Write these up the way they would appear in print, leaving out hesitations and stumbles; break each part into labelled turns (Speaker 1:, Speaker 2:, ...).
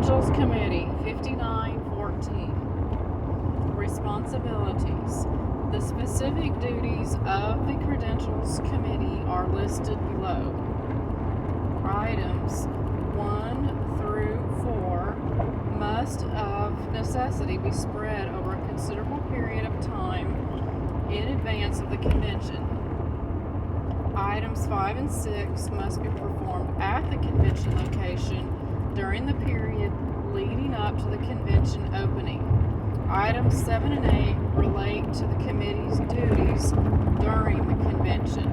Speaker 1: Credentials Committee, 5914. Responsibilities. The specific duties of the Credentials Committee are listed below. Items 1 through 4 must of necessity be spread over a considerable period of time in advance of the convention. Items 5 and 6 must be performed at the convention location during the period leading up to the convention opening. Items 7 and 8 relate to the committee's duties during the convention.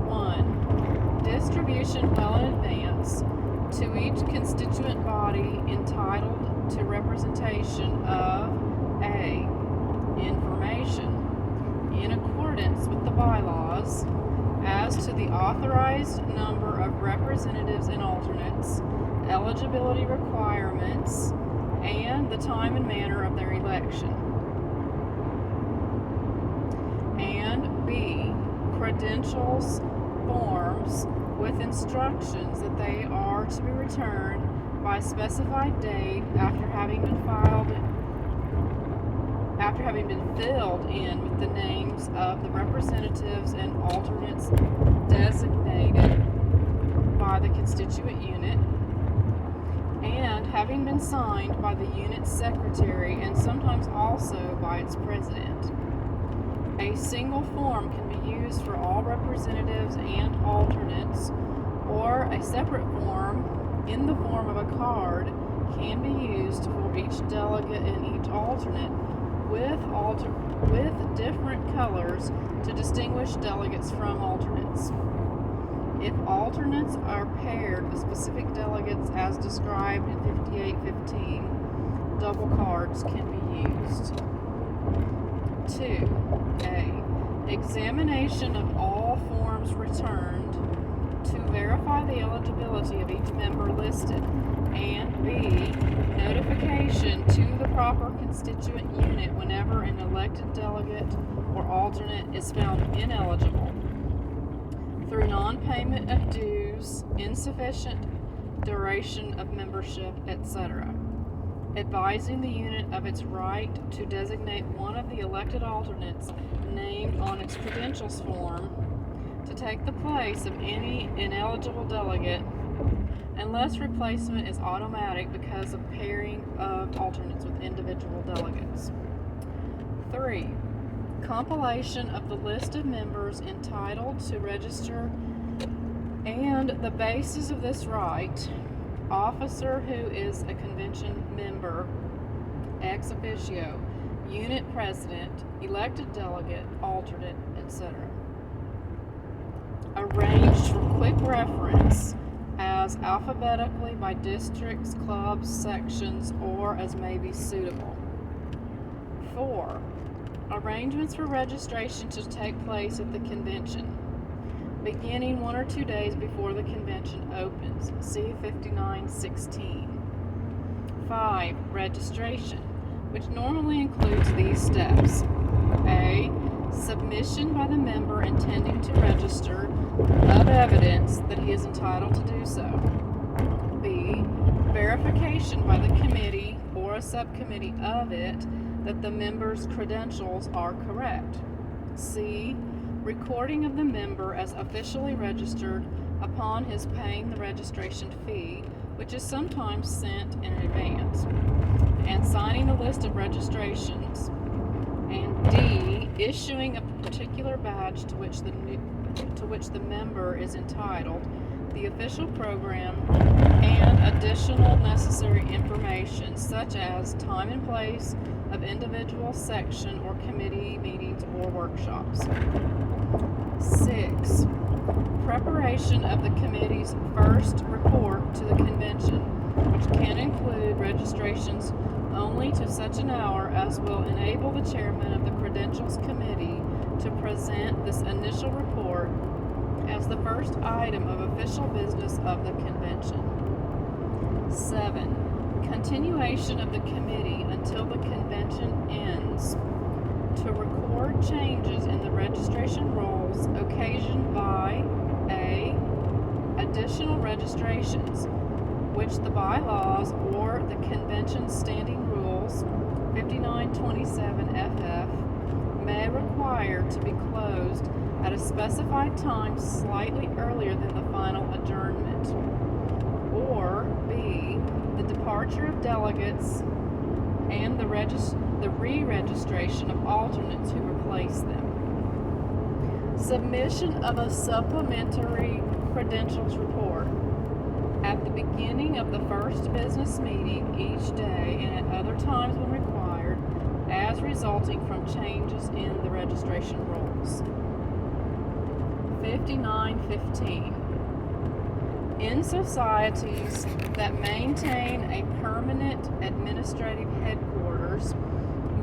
Speaker 1: 1. Distribution well in advance to each constituent body entitled to representation of A. Information in accordance with the bylaws as to the authorized number of representatives and alternates, eligibility requirements, and the time and manner of their election. And B. Credentials forms with instructions that they are to be returned by a specified date after having been filled in with the names of the representatives and alternates designated by the constituent unit, and having been signed by the unit's secretary and sometimes also by its president. A single form can be used for all representatives and alternates, or a separate form in the form of a card can be used for each delegate and each alternate with different colors to distinguish delegates from alternates. If alternates are paired with specific delegates as described in 5815, double cards can be used. 2. Examination of all forms returned to verify the eligibility of each member listed, and B. Notification to the proper constituent unit whenever an elected delegate or alternate is found ineligible through non-payment of dues, insufficient duration of membership, etc. Advising the unit of its right to designate one of the elected alternates named on its credentials form to take the place of any ineligible delegate unless replacement is automatic because of pairing of alternates with individual delegates. 3. Compilation of the list of members entitled to register and the basis of this right, officer who is a convention member, ex officio, unit president, elected delegate, alternate, etc. Arranged for quick reference as alphabetically by districts, clubs, sections, or as may be suitable. 4. Arrangements for registration to take place at the convention, beginning 1 or 2 days before the convention opens. See 5916. 5. Registration, which normally includes these steps. A. Submission by the member intending to register of evidence that he is entitled to do so. B. Verification by the committee or a subcommittee of it that the member's credentials are correct. C. Recording of the member as officially registered upon his paying the registration fee, which is sometimes sent in advance, and signing the list of registrations. And D. Issuing a particular badge to which the member is entitled, the official program, and additional necessary information such as time and place of individual section or committee meetings or workshops. 6. Preparation of the committee's first report to the convention, which can include registrations only to such an hour as will enable the chairman of the Credentials Committee to present this initial report as the first item of official business of the convention. 7. Continuation of the committee until the convention ends to record changes in the registration rolls occasioned by A. Additional registrations, which the bylaws or the convention's standing rules, 5927 FF, may require to be closed at a specified time slightly earlier than the final adjournment. Or B, the departure of delegates and the re-registration of alternates who replace them. Submission of a supplementary credentials report at the beginning of the first business meeting each day and at other times when required, as resulting from changes in the registration rules. 5915. In societies that maintain a permanent administrative headquarters,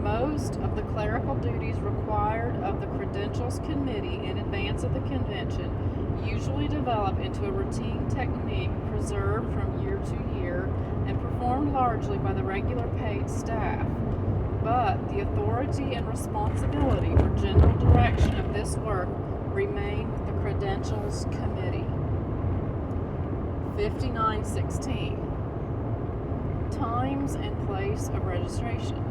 Speaker 1: most of the clerical duties required of the Credentials Committee in advance of the convention usually develop into a routine technique preserved from year to year and performed largely by the regular paid staff. But the authority and responsibility for general direction of this work remain with the Credentials Committee. 5916. Times and place of registration.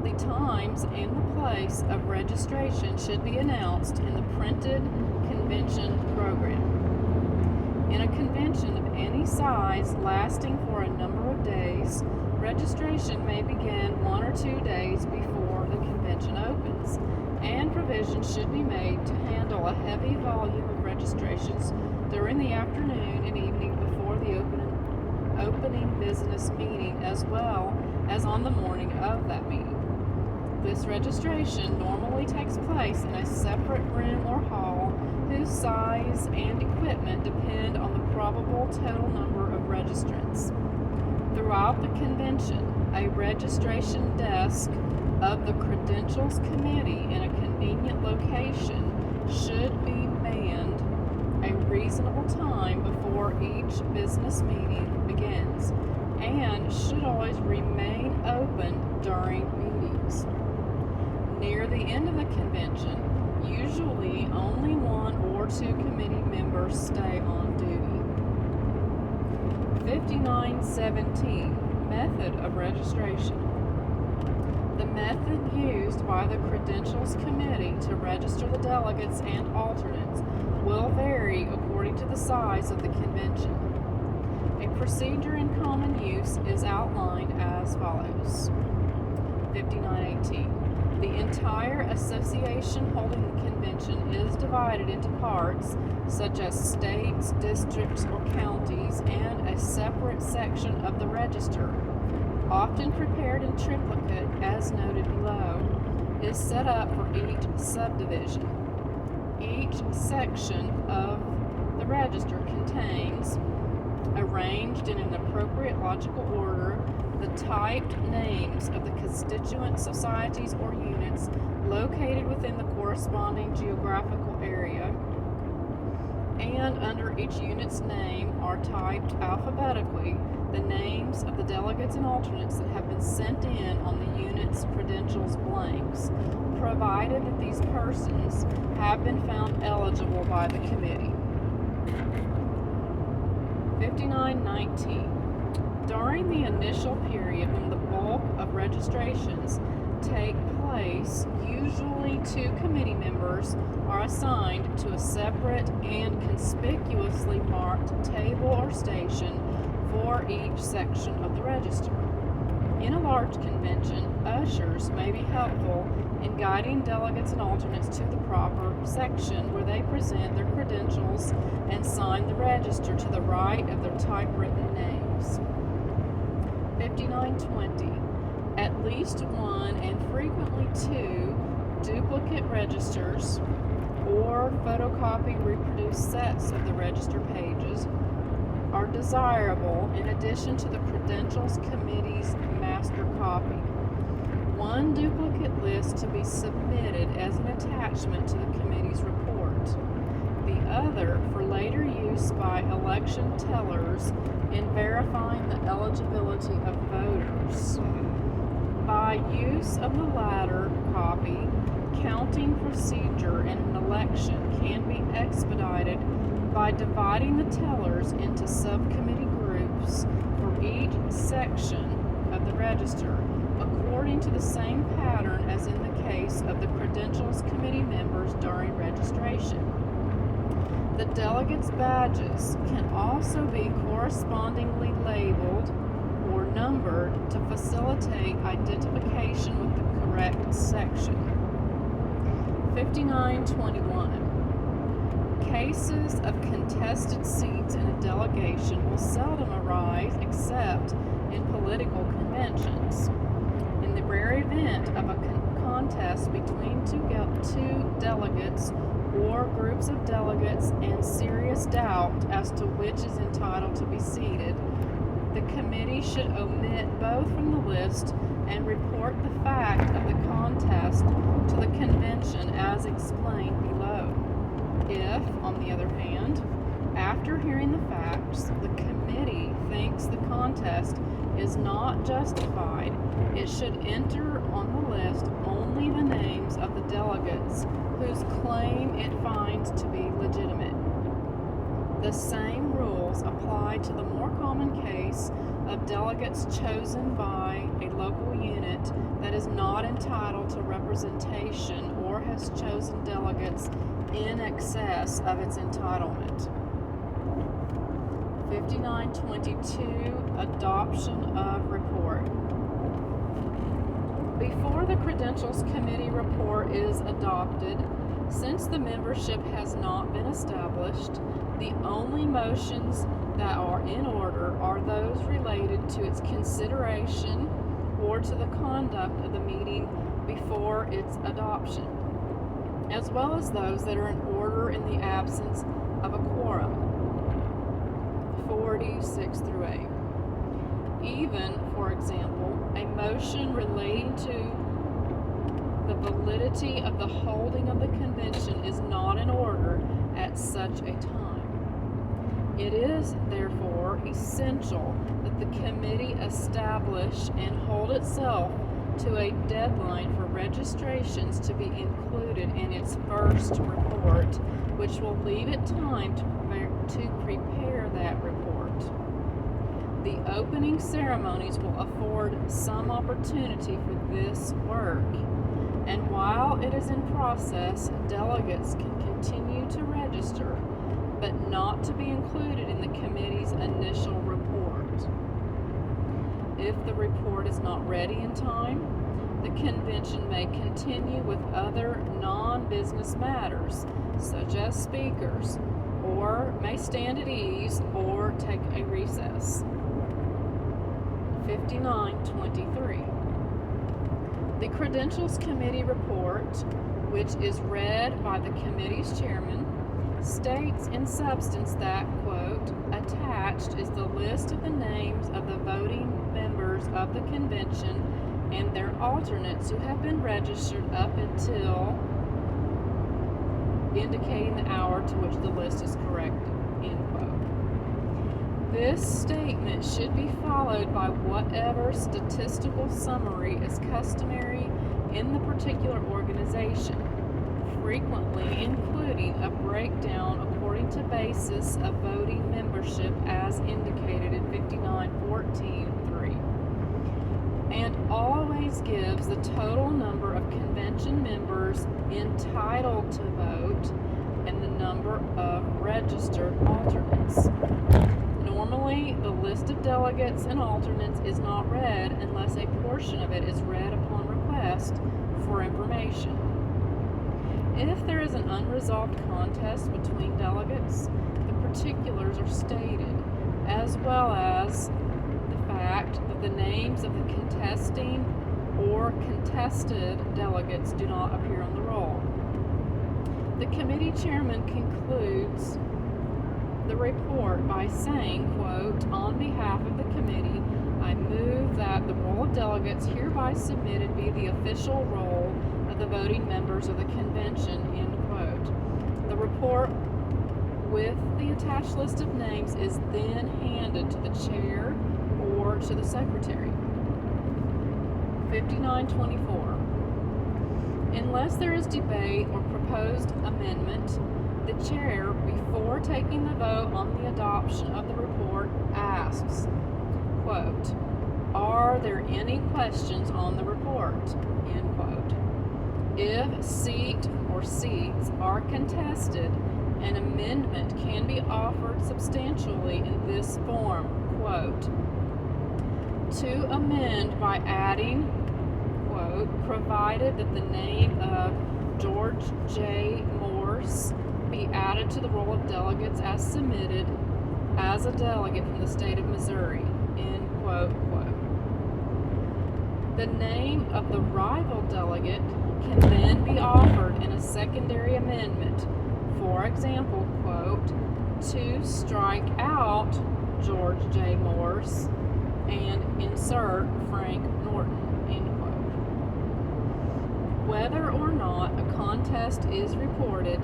Speaker 1: The times and the place of registration should be announced in the printed convention program. In a convention of any size lasting for a number of days, registration may begin 1 or 2 days before the convention opens, and provision should be made to handle a heavy volume of registrations during the afternoon and evening before the opening business meeting, as well as on the morning of that meeting. This registration normally takes place in a separate room or hall whose size and equipment depend on the probable total number of registrants. Throughout the convention, a registration desk of the Credentials Committee in a convenient location should be manned a reasonable time before each business meeting begins and should always remain open during meetings. Near the end of the convention, usually only 1 or 2 committee members stay on duty. 5917. Method of registration. The method used by the Credentials Committee to register the delegates and alternates will vary according to the size of the convention. A procedure in common use is outlined as follows. 5918. The entire association holding the convention is divided into parts such as states, districts, or counties, and a separate section of the register, often prepared in triplicate as noted below, is set up for each subdivision. Each section of the register contains, arranged in an appropriate logical order, the typed names of the constituent societies or units located within the corresponding geographical area, and under each unit's name are typed alphabetically the names of the delegates and alternates that have been sent in on the unit's credentials blanks, provided that these persons have been found eligible by the committee. 5919. During the initial period when the bulk of registrations take place, usually 2 committee members are assigned to a separate and conspicuously marked table or station for each section of the register. In a large convention, ushers may be helpful in guiding delegates and alternates to the proper section where they present their credentials and sign the register to the right of their typewritten names. 5920. At least 1 and frequently 2 duplicate registers or photocopy reproduced sets of the register pages are desirable in addition to the Credentials Committee's master copy. 1 duplicate list to be submitted as an attachment to the committee's report. The other for later use by election tellers in verifying the eligibility of voters. By use of the latter copy, counting procedure in an election can be expedited by dividing the tellers into subcommittee groups section of the register, according to the same pattern as in the case of the Credentials Committee members during registration. The delegates' badges can also be correspondingly labeled or numbered to facilitate identification with the correct section. 5921. Cases of contested seats in a delegation will seldom arise except in political conventions. In the rare event of a contest between two delegates or groups of delegates and serious doubt as to which is entitled to be seated, the committee should omit both from the list and report the fact of the contest to the convention as explained below. If, on the other hand, after hearing the facts, the committee thinks the contest is not justified, it should enter on the list only the names of the delegates whose claim it finds to be legitimate. The same rules apply to the more common case of delegates chosen by a local unit that is not entitled to representation or has chosen delegates in excess of its entitlement. 5922. Adoption of report. Before the Credentials Committee report is adopted, since the membership has not been established, the only motions that are in order are those related to its consideration or to the conduct of the meeting before its adoption, as well as those that are in order in the absence of a quorum. 46 through 8. Even, for example, a motion relating to the validity of the holding of the convention is not in order at such a time. It is, therefore, essential that the committee establish and hold itself to a deadline for registrations to be included in its first report, which will leave it time to prepare that report. The opening ceremonies will afford some opportunity for this work, and while it is in process, delegates can continue to register, but not to be included in the committee's initial report. If the report is not ready in time, the convention may continue with other non-business matters, such as speakers, or may stand at ease or take a recess. 5923. The Credentials Committee report, which is read by the committee's chairman, states in substance that, quote, attached is the list of the names of the voting members of the convention and their alternates who have been registered up until indicating the hour to which the list is corrected, end quote. This statement should be followed by whatever statistical summary is customary in the particular organization, frequently including a breakdown according to basis of voting membership as indicated in 5914.3, and always gives the total number of convention members entitled to vote and the number of registered alternates. Normally, the list of delegates and alternates is not read unless a portion of it is read upon request for information. If there is an unresolved contest between delegates, the particulars are stated, as well as the fact that the names of the contesting or contested delegates do not appear on the roll. The committee chairman concludes the report by saying, quote, on behalf of the committee, I move that the roll of delegates hereby submitted be the official roll of the voting members of the convention, end quote. The report with the attached list of names is then handed to the chair or to the secretary. 5924. Unless there is debate or proposed amendment, the chair, before taking the vote on the adoption of the report, asks, quote, Are there any questions on the report? End quote. If seat or seats are contested, an amendment can be offered substantially in this form, quote, to amend by adding, quote, provided that the name of George J. Morse be added to the roll of delegates as submitted as a delegate from the state of Missouri, end quote, quote. The name of the rival delegate can then be offered in a secondary amendment. For example, quote, to strike out George J. Morse and insert Frank Norton, end quote. Whether or not a contest is reported,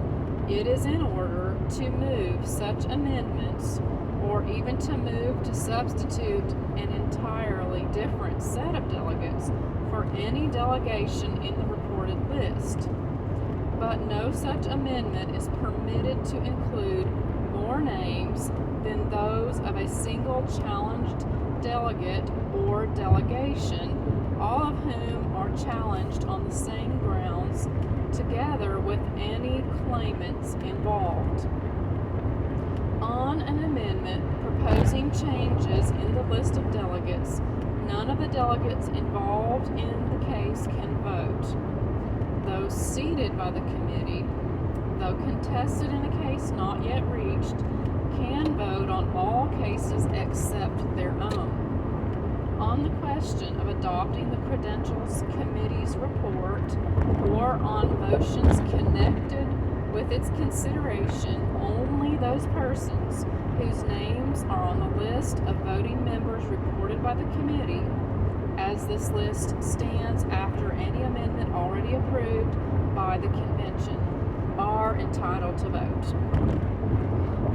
Speaker 1: it is in order to move such amendments or even to move to substitute an entirely different set of delegates for any delegation in the reported list. But no such amendment is permitted to include more names than those of a single challenged delegate or delegation, all of whom are challenged on the same grounds, together with any claimants involved. On an amendment proposing changes in the list of delegates, none of the delegates involved in the case can vote. Those seated by the committee, though contested in a case not yet reached, can vote on all cases except their own. On the question of adopting the Credentials Committee's report or on motions connected with its consideration, only those persons whose names are on the list of voting members reported by the committee, as this list stands after any amendment already approved by the convention, are entitled to vote.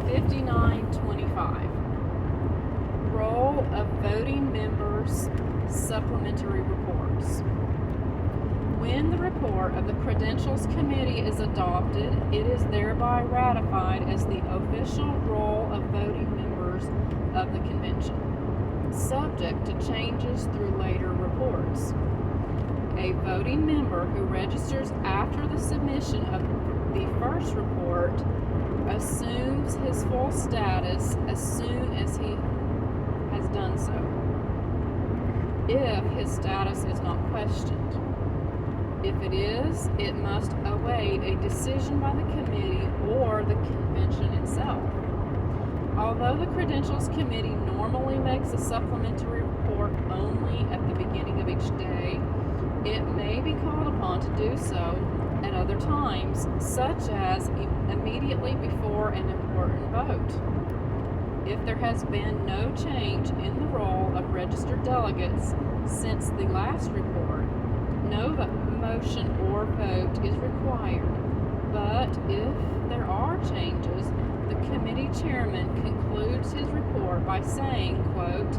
Speaker 1: 5925. Roll of voting members, supplementary reports. When the report of the Credentials Committee is adopted, it is thereby ratified as the official roll of voting members of the convention, subject to changes through later reports. A voting member who registers after the submission of the first report assumes his full status as soon as he has done so, if his status is not questioned. If it is, it must await a decision by the committee or the convention itself. Although the Credentials Committee normally makes a supplementary report only at the beginning of each day, it may be called upon to do so at other times, such as immediately before an important vote. If there has been no change in the roll of registered delegates since the last report, no motion or vote is required. But if there are changes, the committee chairman concludes his report by saying, quote,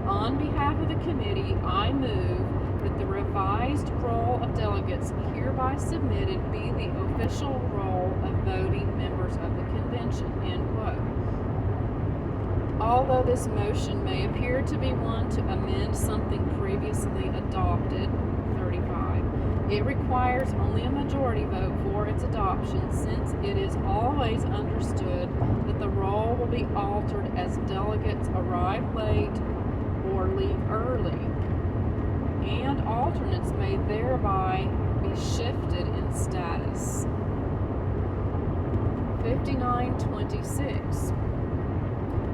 Speaker 1: on behalf of the committee, I move that the revised roll of delegates hereby submitted be the official roll of voting members of the convention, end quote. Although this motion may appear to be one to amend something previously adopted, 35, it requires only a majority vote for its adoption, since it is always understood that the roll will be altered as delegates arrive late or leave early, and alternates may thereby be shifted in status. 5926.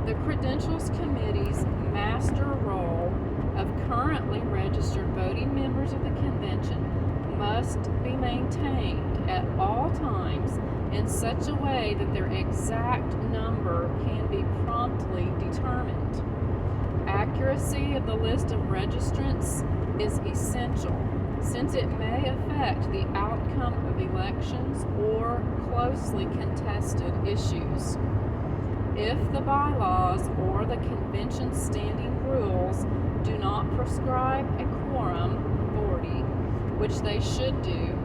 Speaker 1: The Credentials Committee's master roll of currently registered voting members of the convention must be maintained at all times in such a way that their exact number can be promptly determined. Accuracy of the list of registrants is essential, since it may affect the outcome of elections or closely contested issues. If the bylaws or the convention's standing rules do not prescribe a quorum, 40, which they should do,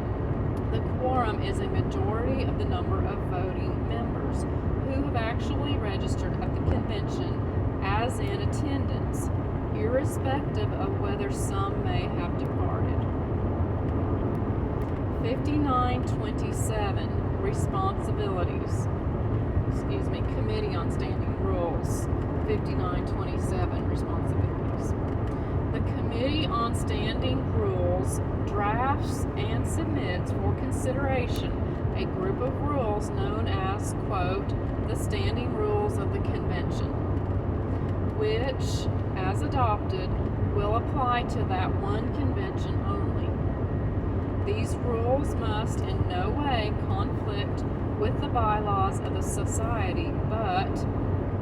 Speaker 1: the quorum is a majority of the number of voting members who have actually registered at the convention as in attendance, irrespective of whether some may have departed. 5927, responsibilities. Committee on Standing Rules. 5927, responsibilities. The Committee on Standing Rules drafts and submits for consideration a group of rules known as, quote, the Standing Rules of the Convention, which, as adopted, will apply to that one convention only. These rules must in no way conflict with the bylaws of the society, but,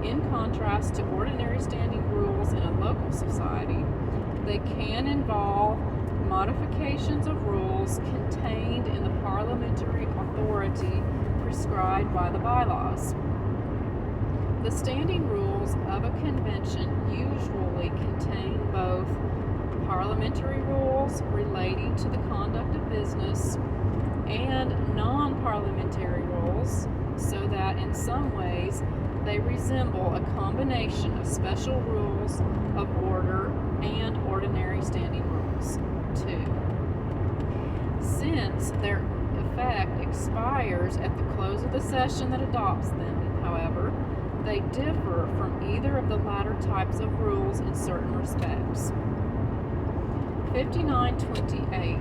Speaker 1: in contrast to ordinary standing rules in a local society, they can involve modifications of rules contained in the parliamentary authority prescribed by the bylaws. The standing rules of a convention usually contain both parliamentary rules relating to the conduct of business and non-parliamentary rules, so that in some ways they resemble a combination of special rules of order and ordinary standing rules. 2. Since their effect expires at the close of the session that adopts them, however, they differ from either of the latter types of rules in certain respects. 5928.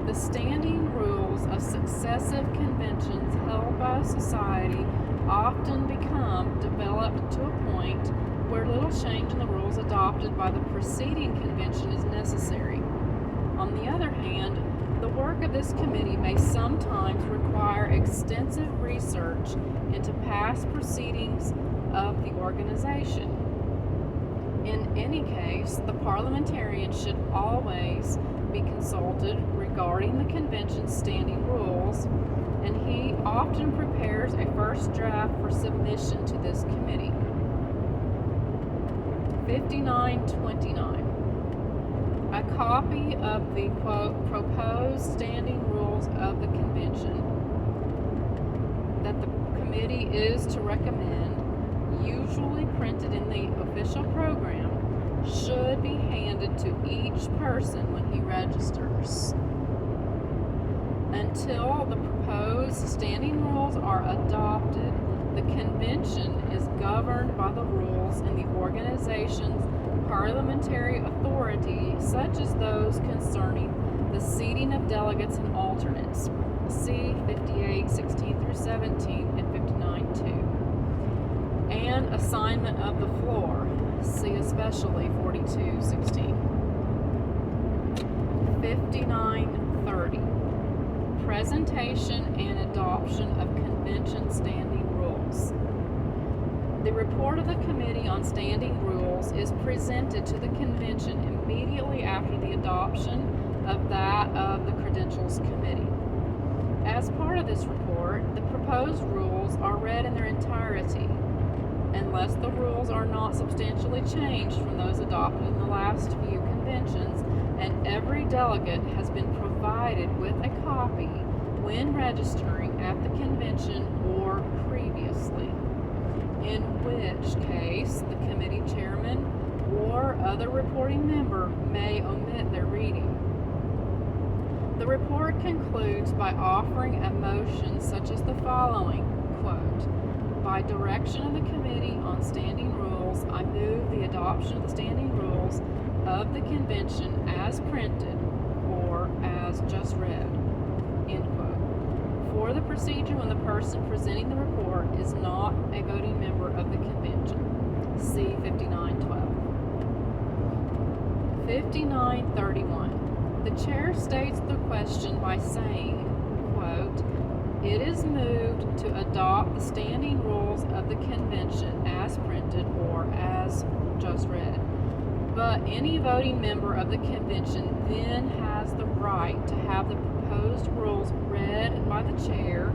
Speaker 1: The standing rules of successive conventions held by a society often become developed to a point where little change in the rules adopted by the preceding convention is necessary. On the other hand, the work of this committee may sometimes require extensive research into past proceedings of the organization. In any case, the parliamentarian should always be consulted regarding the convention's standing rules, and he often prepares a first draft for submission to this committee. 5929. A copy of the, quote, proposed standing rules of the convention that the committee is to recommend, usually printed in the official program, should be handed to each person when he registers. Until the proposed standing rules are adopted, the convention is governed by the rules in the organization's parliamentary authority, such as those concerning the seating of delegates and alternates. See 58:16-17 and 59:2. And assignment of the floor. See especially 42:16. 5930. Presentation and adoption of convention standing rules. The report of the Committee on Standing Rules is presented to the convention immediately after the adoption of that of the Credentials Committee. As part of this report, the proposed rules are read in their entirety, unless the rules are not substantially changed from those adopted in the last few conventions, and every delegate has been provided with a copy when registering at the convention or previously, in which case the committee chairman or other reporting member may omit their reading. The report concludes by offering a motion such as the following, quote, by direction of the Committee on Standing Rules, I move the adoption of the standing rules of the convention as printed or as just read, end quote. For the procedure when the person presenting the report is not a voting member of the convention. See 5912. 5931. The chair states the question by saying, quote, it is moved to adopt the standing rules of the convention as printed or as just read. But any voting member of the convention then has the right to have the proposed rules read by the chair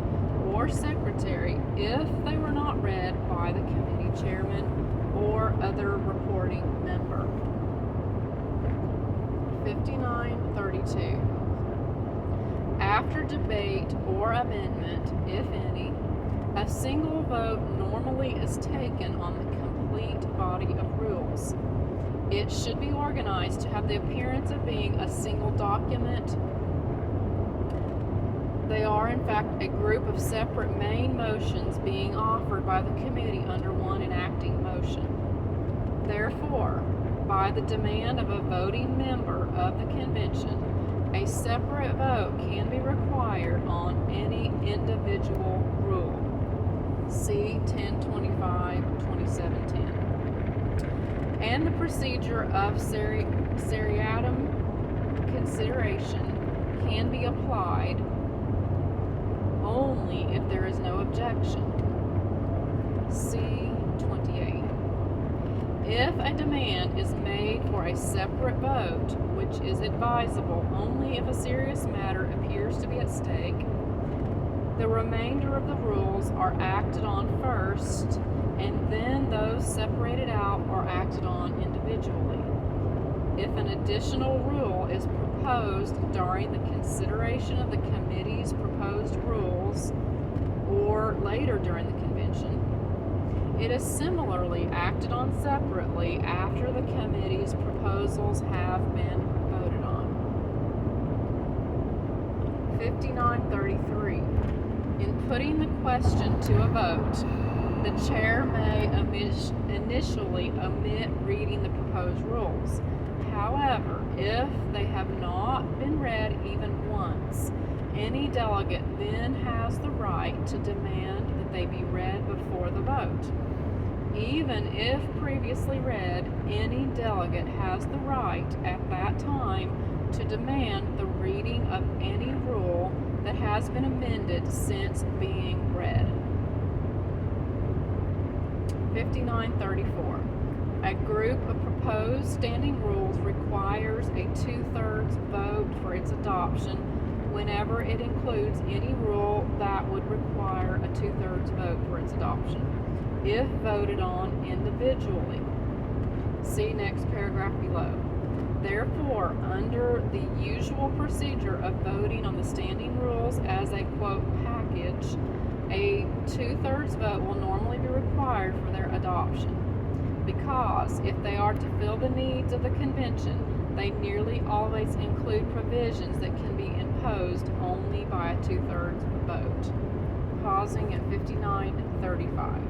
Speaker 1: or secretary if they were not read by the committee chairman or other reporting member. 5932. After debate or amendment, if any, a single vote normally is taken on the complete body of rules. It should be organized to have the appearance of being a single document. They are, in fact, a group of separate main motions being offered by the committee under one enacting motion. Therefore, by the demand of a voting member of the convention, a separate vote can be required on any individual rule. See 1025-2710. And the procedure of seriatim consideration can be applied only if there is no objection. See 28. If a demand is made for a separate vote, which is advisable only if a serious matter appears to be at stake, the remainder of the rules are acted on first, and then those separated out are acted on individually. If an additional rule is proposed during the consideration of the committee's proposed rules, or later during the convention, it is similarly acted on separately after the committee's proposals have been voted on. 5933. In putting the question to a vote, the chair may initially omit reading the proposed rules. However, if they have not been read even once, any delegate then has the right to demand that they be read before the vote. Even if previously read, any delegate has the right at that time to demand the reading of any rule that has been amended since being read. 5934. A group of proposed standing rules requires a 2/3 vote for its adoption whenever it includes any rule that would require a 2/3 vote for its adoption, if voted on individually. See next paragraph below. Therefore, under the usual procedure of voting on the standing rules as a, quote, package, a 2/3 vote will normally be required for their adoption, because if they are to fill the needs of the convention, they nearly always include provisions that can be imposed only by a 2/3 vote. Pausing at 5935.